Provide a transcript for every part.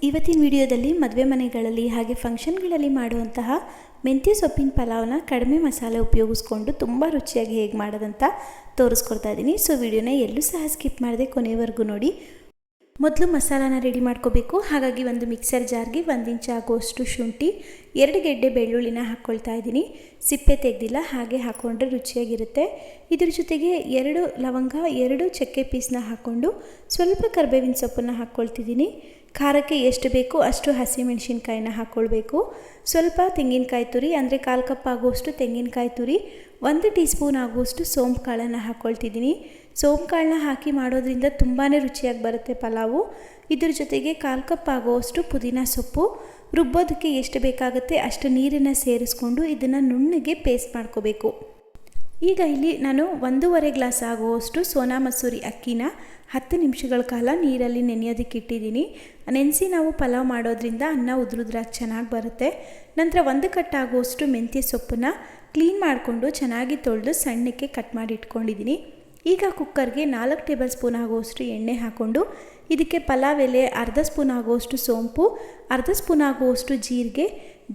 ಇವತ್ತಿನ ವಿಡಿಯೋದಲ್ಲಿ ಮದುವೆ ಮನೆಗಳಲ್ಲಿ ಹಾಗೆ ಫಂಕ್ಷನ್ಗಳಲ್ಲಿ ಮಾಡುವಂತಹ ಮೆಂತ್ಯ ಸೊಪ್ಪಿನ ಪಲಾವ್ನ ಕಡಿಮೆ ಮಸಾಲೆ ಉಪಯೋಗಿಸ್ಕೊಂಡು ತುಂಬ ರುಚಿಯಾಗಿ ಹೇಗೆ ಮಾಡೋದಂತ ತೋರಿಸ್ಕೊಡ್ತಾ ಇದ್ದೀನಿ. ಸೊ ವಿಡಿಯೋನ ಎಲ್ಲೂ ಸಹ ಸ್ಕಿಪ್ ಮಾಡದೆ ಕೊನೆವರೆಗೂ ನೋಡಿ. ಮೊದಲು ಮಸಾಲಾನ ರೆಡಿ ಮಾಡ್ಕೋಬೇಕು. ಹಾಗಾಗಿ ಒಂದು ಮಿಕ್ಸರ್ ಜಾರ್ಗೆ 1 ಇಂಚ್ ಆಗುವಷ್ಟು ಶುಂಠಿ, 2 ಗೆಡ್ಡೆ ಬೆಳ್ಳುಳ್ಳಿನ ಹಾಕ್ಕೊಳ್ತಾ ಇದ್ದೀನಿ. ಸಿಪ್ಪೆ ತೆಗೆದಿಲ್ಲ, ಹಾಗೆ ಹಾಕ್ಕೊಂಡ್ರೆ ರುಚಿಯಾಗಿರುತ್ತೆ. ಇದ್ರ ಜೊತೆಗೆ 2 ಲವಂಗ, 2 ಚಕ್ಕೆ ಪೀಸ್ನ ಹಾಕ್ಕೊಂಡು ಸ್ವಲ್ಪ ಕರಿಬೇವಿನ ಸೊಪ್ಪನ್ನು ಹಾಕ್ಕೊಳ್ತಿದ್ದೀನಿ. ಖಾರಕ್ಕೆ ಎಷ್ಟು ಬೇಕು ಅಷ್ಟು ಹಸಿಮೆಣಸಿನ್ಕಾಯಿನ ಹಾಕ್ಕೊಳ್ಬೇಕು. ಸ್ವಲ್ಪ ತೆಂಗಿನಕಾಯಿ ತುರಿ ಅಂದರೆ 1/4 ಕಪ್ ಆಗುವಷ್ಟು ತೆಂಗಿನಕಾಯಿ ತುರಿ, 1 ಟೀ ಸ್ಪೂನ್ ಆಗುವಷ್ಟು ಸೋಂಪು ಕಾಳನ್ನು ಹಾಕ್ಕೊಳ್ತಿದ್ದೀನಿ. ಸೋಂಪು ಕಾಳನ್ನ ಹಾಕಿ ಮಾಡೋದ್ರಿಂದ ತುಂಬಾ ರುಚಿಯಾಗಿ ಬರುತ್ತೆ ಪಲಾವು. ಇದ್ರ ಜೊತೆಗೆ 1/4 ಕಪ್ ಆಗುವಷ್ಟು ಪುದೀನ ಸೊಪ್ಪು, ರುಬ್ಬೋದಕ್ಕೆ ಎಷ್ಟು ಬೇಕಾಗುತ್ತೆ ಅಷ್ಟು ನೀರನ್ನು ಸೇರಿಸ್ಕೊಂಡು ಇದನ್ನು ನುಣ್ಣಗೆ ಪೇಸ್ಟ್ ಮಾಡ್ಕೋಬೇಕು. ಈಗ ಇಲ್ಲಿ ನಾನು 1.5 ಗ್ಲಾಸ್ ಆಗುವಷ್ಟು ಸೋನಾ ಮಸೂರಿ ಅಕ್ಕಿನ 10 ನಿಮಿಷಗಳ ಕಾಲ ನೀರಲ್ಲಿ ನೆನೆಯೋದಕ್ಕೆ ಇಟ್ಟಿದ್ದೀನಿ. ನೆನೆಸಿ ನಾವು ಪಲಾವ್ ಮಾಡೋದ್ರಿಂದ ಅನ್ನ ಉದುರುದ್ರಾಗಿ ಚೆನ್ನಾಗಿ ಬರುತ್ತೆ. ನಂತರ 1 ಕಟ್ ಆಗುವಷ್ಟು ಮೆಂತ್ಯ ಸೊಪ್ಪನ್ನು ಕ್ಲೀನ್ ಮಾಡಿಕೊಂಡು ಚೆನ್ನಾಗಿ ತೊಳೆದು ಸಣ್ಣಕ್ಕೆ ಕಟ್ ಮಾಡಿ ಇಟ್ಕೊಂಡಿದ್ದೀನಿ. ಈಗ ಕುಕ್ಕರ್ಗೆ 4 ಟೇಬಲ್ ಸ್ಪೂನ್ ಆಗುವಷ್ಟು ಎಣ್ಣೆ ಹಾಕ್ಕೊಂಡು ಇದಕ್ಕೆ ಪಲಾವ್ ಎಲೆ, 1/2 ಸ್ಪೂನ್ ಆಗುವಷ್ಟು ಸೋಂಪು, 1/2 ಸ್ಪೂನ್ ಆಗುವಷ್ಟು ಜೀರಿಗೆ,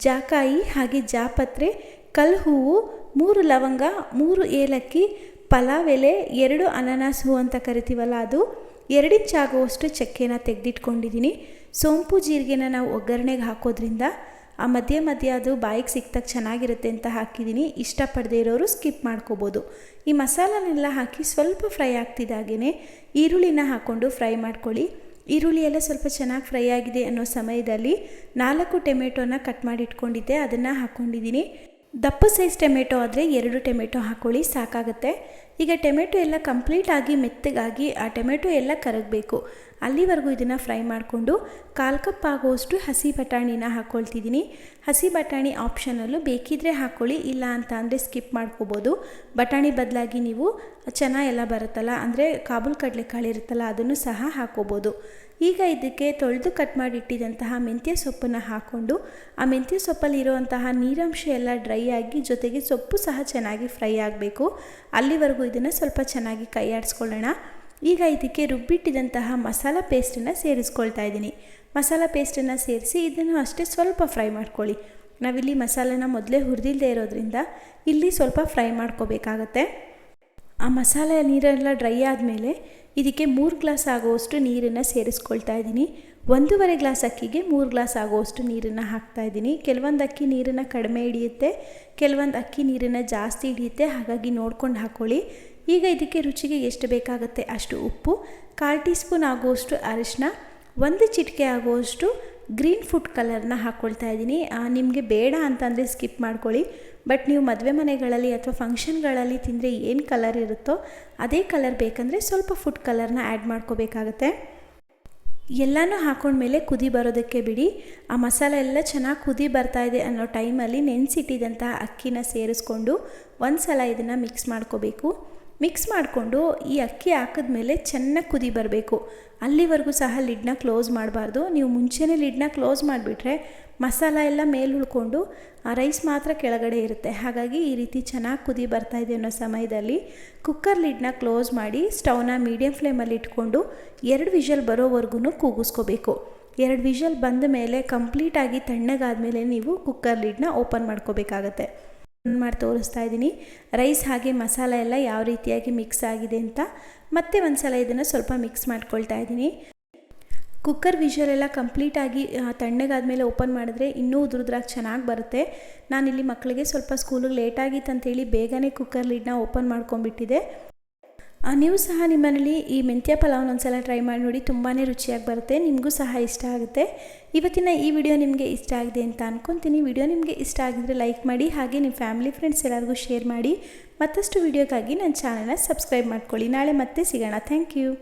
ಜಾಕಾಯಿ ಹಾಗೆ ಜಾಪತ್ರೆ, ಕಲ್ಲು ಹೂವು, 3 ಲವಂಗ, 3 ಏಲಕ್ಕಿ, ಪಲಾವ್ ಎಲೆ, 2 ಅನಾನಸ್ ಹೂವು ಅಂತ ಕರಿತೀವಲ್ಲ ಅದು, 2 ಇಂಚ್ ಆಗುವಷ್ಟು ಚಕ್ಕೆನ ತೆಗೆದಿಟ್ಕೊಂಡಿದ್ದೀನಿ. ಸೋಂಪು ಜೀರಿಗೆನ ನಾವು ಒಗ್ಗರಣೆಗೆ ಹಾಕೋದ್ರಿಂದ ಆ ಮಧ್ಯೆ ಅದು ಬಾಯಿಗೆ ಸಿಕ್ತಾಗ ಚೆನ್ನಾಗಿರುತ್ತೆ ಅಂತ ಹಾಕಿದ್ದೀನಿ. ಇಷ್ಟಪಡದೇ ಇರೋರು ಸ್ಕಿಪ್ ಮಾಡ್ಕೋಬೋದು. ಈ ಮಸಾಲನೆಲ್ಲ ಹಾಕಿ ಸ್ವಲ್ಪ ಫ್ರೈ ಆಗ್ತಿದ್ದಾಗೇ ಈರುಳ್ಳಿನ ಹಾಕ್ಕೊಂಡು ಫ್ರೈ ಮಾಡ್ಕೊಳ್ಳಿ. ಈರುಳ್ಳಿ ಎಲ್ಲ ಸ್ವಲ್ಪ ಚೆನ್ನಾಗಿ ಫ್ರೈ ಆಗಿದೆ ಅನ್ನೋ ಸಮಯದಲ್ಲಿ 4 ಟೊಮೆಟೊನ ಕಟ್ ಮಾಡಿ ಇಟ್ಕೊಂಡಿದ್ದೆ, ಅದನ್ನು ಹಾಕ್ಕೊಂಡಿದ್ದೀನಿ. ದಪ್ಪ ಸೈಜ್ ಟೊಮೆಟೊ ಆದರೆ 2 ಟೊಮೆಟೊ ಹಾಕ್ಕೊಳ್ಳಿ, ಸಾಕಾಗುತ್ತೆ. ಈಗ ಟೊಮೆಟೊ ಎಲ್ಲ ಕಂಪ್ಲೀಟಾಗಿ ಮೆತ್ತಗಾಗಿ ಆ ಟೊಮೆಟೊ ಎಲ್ಲ ಕರಗಬೇಕು. ಅಲ್ಲಿವರೆಗೂ ಇದನ್ನು ಫ್ರೈ ಮಾಡಿಕೊಂಡು 1/4 ಕಪ್ ಆಗುವಷ್ಟು ಹಸಿ ಬಟಾಣಿನ ಹಾಕ್ಕೊಳ್ತಿದ್ದೀನಿ. ಹಸಿ ಬಟಾಣಿ ಆಪ್ಷನಲ್ಲು, ಬೇಕಿದ್ರೆ ಹಾಕ್ಕೊಳ್ಳಿ, ಇಲ್ಲ ಅಂತ ಅಂದರೆ ಸ್ಕಿಪ್ ಮಾಡ್ಕೋಬೋದು. ಬಟಾಣಿ ಬದಲಾಗಿ ನೀವು ಚೆನ್ನ ಎಲ್ಲ ಬರುತ್ತಲ್ಲ, ಅಂದರೆ ಕಾಬೂಲ್ ಕಡಲೆಕಾಳು ಇರುತ್ತಲ್ಲ, ಅದನ್ನು ಸಹ ಹಾಕ್ಕೋಬೋದು. ಈಗ ಇದಕ್ಕೆ ತೊಳೆದು ಕಟ್ ಮಾಡಿ ಇಟ್ಟಿದ್ದಂತಹ ಮೆಂತ್ಯ ಸೊಪ್ಪನ್ನು ಹಾಕ್ಕೊಂಡು ಆ ಮೆಂತ್ಯ ಸೊಪ್ಪಲ್ಲಿ ಇರುವಂತಹ ನೀರಂಶ ಎಲ್ಲ ಡ್ರೈ ಆಗಿ ಜೊತೆಗೆ ಸೊಪ್ಪು ಸಹ ಚೆನ್ನಾಗಿ ಫ್ರೈ ಆಗಬೇಕು. ಅಲ್ಲಿವರೆಗೂ ಇದನ್ನು ಸ್ವಲ್ಪ ಚೆನ್ನಾಗಿ ಕೈ ಆಡಿಸ್ಕೊಳ್ಳೋಣ. ಈಗ ಇದಕ್ಕೆ ರುಬ್ಬಿಟ್ಟಿದ್ದಂತಹ ಮಸಾಲ ಪೇಸ್ಟನ್ನು ಸೇರಿಸ್ಕೊಳ್ತಾ ಇದ್ದೀನಿ. ಮಸಾಲ ಪೇಸ್ಟನ್ನು ಸೇರಿಸಿ ಇದನ್ನು ಅಷ್ಟೇ ಸ್ವಲ್ಪ ಫ್ರೈ ಮಾಡ್ಕೊಳ್ಳಿ. ನಾವಿಲ್ಲಿ ಮಸಾಲೆನ ಮೊದಲೇ ಹುರಿದಿಲ್ಲದೆ ಇರೋದ್ರಿಂದ ಇಲ್ಲಿ ಸ್ವಲ್ಪ ಫ್ರೈ ಮಾಡ್ಕೋಬೇಕಾಗತ್ತೆ. ಆ ಮಸಾಲೆ ನೀರೆಲ್ಲ ಡ್ರೈ ಆದಮೇಲೆ ಇದಕ್ಕೆ 3 ಗ್ಲಾಸ್ ಆಗುವಷ್ಟು ನೀರನ್ನು ಸೇರಿಸ್ಕೊಳ್ತಾ ಇದ್ದೀನಿ. 1.5 ಗ್ಲಾಸ್ ಅಕ್ಕಿಗೆ 3 ಗ್ಲಾಸ್ ಆಗುವಷ್ಟು ನೀರನ್ನು ಹಾಕ್ತಾಯಿದ್ದೀನಿ. ಕೆಲವೊಂದು ಅಕ್ಕಿ ನೀರನ್ನು ಕಡಿಮೆ ಹಿಡಿಯುತ್ತೆ, ಕೆಲವೊಂದು ಅಕ್ಕಿ ನೀರನ್ನು ಜಾಸ್ತಿ ಹಿಡಿಯುತ್ತೆ, ಹಾಗಾಗಿ ನೋಡ್ಕೊಂಡು ಹಾಕ್ಕೊಳ್ಳಿ. ಈಗ ಇದಕ್ಕೆ ರುಚಿಗೆ ಎಷ್ಟು ಬೇಕಾಗುತ್ತೆ ಅಷ್ಟು ಉಪ್ಪು, 1/4 ಟೀ ಸ್ಪೂನ್ ಆಗುವಷ್ಟು ಅರಿಶಿನ, 1 ಚಿಟಿಕೆ ಆಗುವಷ್ಟು ಗ್ರೀನ್ ಫುಡ್ ಕಲರ್ನ ಹಾಕ್ಕೊಳ್ತಾ ಇದ್ದೀನಿ. ನಿಮಗೆ ಬೇಡ ಅಂತಂದರೆ ಸ್ಕಿಪ್ ಮಾಡ್ಕೊಳ್ಳಿ. ಬಟ್ ನೀವು ಮದುವೆ ಮನೆಗಳಲ್ಲಿ ಅಥವಾ ಫಂಕ್ಷನ್ಗಳಲ್ಲಿ ತಿಂದರೆ ಏನು ಕಲರ್ ಇರುತ್ತೋ ಅದೇ ಕಲರ್ ಬೇಕಂದರೆ ಸ್ವಲ್ಪ ಫುಡ್ ಕಲರ್ನ ಆ್ಯಡ್ ಮಾಡ್ಕೋಬೇಕಾಗತ್ತೆ. ಎಲ್ಲನೂ ಹಾಕ್ಕೊಂಡ್ಮೇಲೆ ಕುದಿ ಬರೋದಕ್ಕೆ ಬಿಡಿ. ಆ ಮಸಾಲೆ ಎಲ್ಲ ಚೆನ್ನಾಗಿ ಕುದಿ ಬರ್ತಾಯಿದೆ ಅನ್ನೋ ಟೈಮಲ್ಲಿ ನೆನೆಸಿಟ್ಟಿದ್ದಂಥ ಅಕ್ಕಿನ ಸೇರಿಸ್ಕೊಂಡು ಒಂದು ಸಲ ಇದನ್ನು ಮಿಕ್ಸ್ ಮಾಡ್ಕೋಬೇಕು. ಮಿಕ್ಸ್ ಮಾಡಿಕೊಂಡು ಈ ಅಕ್ಕಿ ಹಾಕಿದ್ಮೇಲೆ ಚೆನ್ನಾಗಿ ಕುದಿ ಬರಬೇಕು. ಅಲ್ಲಿವರೆಗೂ ಸಹ ಲಿಡ್ನ ಕ್ಲೋಸ್ ಮಾಡಬಾರ್ದು. ನೀವು ಮುಂಚೆನೇ ಲಿಡ್ನ ಕ್ಲೋಸ್ ಮಾಡಿಬಿಟ್ರೆ ಮಸಾಲ ಎಲ್ಲ ಮೇಲೆ ಉಳ್ಕೊಂಡು ಆ ರೈಸ್ ಮಾತ್ರ ಕೆಳಗಡೆ ಇರುತ್ತೆ. ಹಾಗಾಗಿ ಈ ರೀತಿ ಚೆನ್ನಾಗಿ ಕುದಿ ಬರ್ತಾಯಿದೆ ಅನ್ನೋ ಸಮಯದಲ್ಲಿ ಕುಕ್ಕರ್ ಲಿಡ್ನ ಕ್ಲೋಸ್ ಮಾಡಿ ಸ್ಟವ್ನ ಮೀಡಿಯಮ್ ಫ್ಲೇಮಲ್ಲಿ ಇಟ್ಕೊಂಡು 2 ವಿಷಲ್ ಬರೋವರೆಗೂ ಕೂಗಿಸ್ಕೋಬೇಕು. 2 ವಿಷಲ್ ಬಂದ ಮೇಲೆ ಕಂಪ್ಲೀಟಾಗಿ ತಣ್ಣಗಾದ್ಮೇಲೆ ನೀವು ಕುಕ್ಕರ್ ಲಿಡ್ನ ಓಪನ್ ಮಾಡ್ಕೋಬೇಕಾಗತ್ತೆ. ಮಾಡಿ ತೋರಿಸ್ತಾ ಇದ್ದೀನಿ ರೈಸ್ ಹಾಗೆ ಮಸಾಲ ಎಲ್ಲ ಯಾವ ರೀತಿಯಾಗಿ ಮಿಕ್ಸ್ ಆಗಿದೆ ಅಂತ. ಮತ್ತೆ ಒಂದು ಸಲ ಇದನ್ನು ಸ್ವಲ್ಪ ಮಿಕ್ಸ್ ಮಾಡ್ಕೊಳ್ತಾ ಇದ್ದೀನಿ. ಕುಕ್ಕರ್ ವಿಷಲೆಲ್ಲ ಕಂಪ್ಲೀಟಾಗಿ ತಣ್ಣಗಾದ್ಮೇಲೆ ಓಪನ್ ಮಾಡಿದ್ರೆ ಇನ್ನೂ ಉದುರುದ್ರಾಗಿ ಚೆನ್ನಾಗಿ ಬರುತ್ತೆ. ನಾನಿಲ್ಲಿ ಮಕ್ಕಳಿಗೆ ಸ್ವಲ್ಪ ಸ್ಕೂಲಿಗೆ ಲೇಟಾಗಿತ್ತು ಅಂತೇಳಿ ಬೇಗನೆ ಕುಕ್ಕರ್ ಲಿಡ್ನ ಓಪನ್ ಮಾಡ್ಕೊಂಡ್ಬಿಟ್ಟಿದೆ. ನೀವು ಸಹ ನಿಮ್ಮನೇಲಿ ಈ ಮೆಂತ್ಯ ಪಲಾವ್ನ ಒಂದ್ಸಲ ಟ್ರೈ ಮಾಡಿ ನೋಡಿ, ತುಂಬಾ ರುಚಿಯಾಗಿ ಬರುತ್ತೆ, ನಿಮಗೂ ಸಹ ಇಷ್ಟ ಆಗುತ್ತೆ. ಇವತ್ತಿನ ಈ ವಿಡಿಯೋ ನಿಮಗೆ ಇಷ್ಟ ಆಗಿದೆ ಅಂತ ಅಂದ್ಕೊತೀನಿ. ವಿಡಿಯೋ ನಿಮಗೆ ಇಷ್ಟ ಆಗಿದ್ರೆ ಲೈಕ್ ಮಾಡಿ, ಹಾಗೆ ನಿಮ್ಮ ಫ್ಯಾಮಿಲಿ ಫ್ರೆಂಡ್ಸ್ ಎಲ್ಲರಿಗೂ ಶೇರ್ ಮಾಡಿ. ಮತ್ತಷ್ಟು ವಿಡಿಯೋಕ್ಕಾಗಿ ನನ್ನ ಚಾನಲ್ನ ಸಬ್ಸ್ಕ್ರೈಬ್ ಮಾಡ್ಕೊಳ್ಳಿ. ನಾಳೆ ಮತ್ತೆ ಸಿಗೋಣ. Thank you.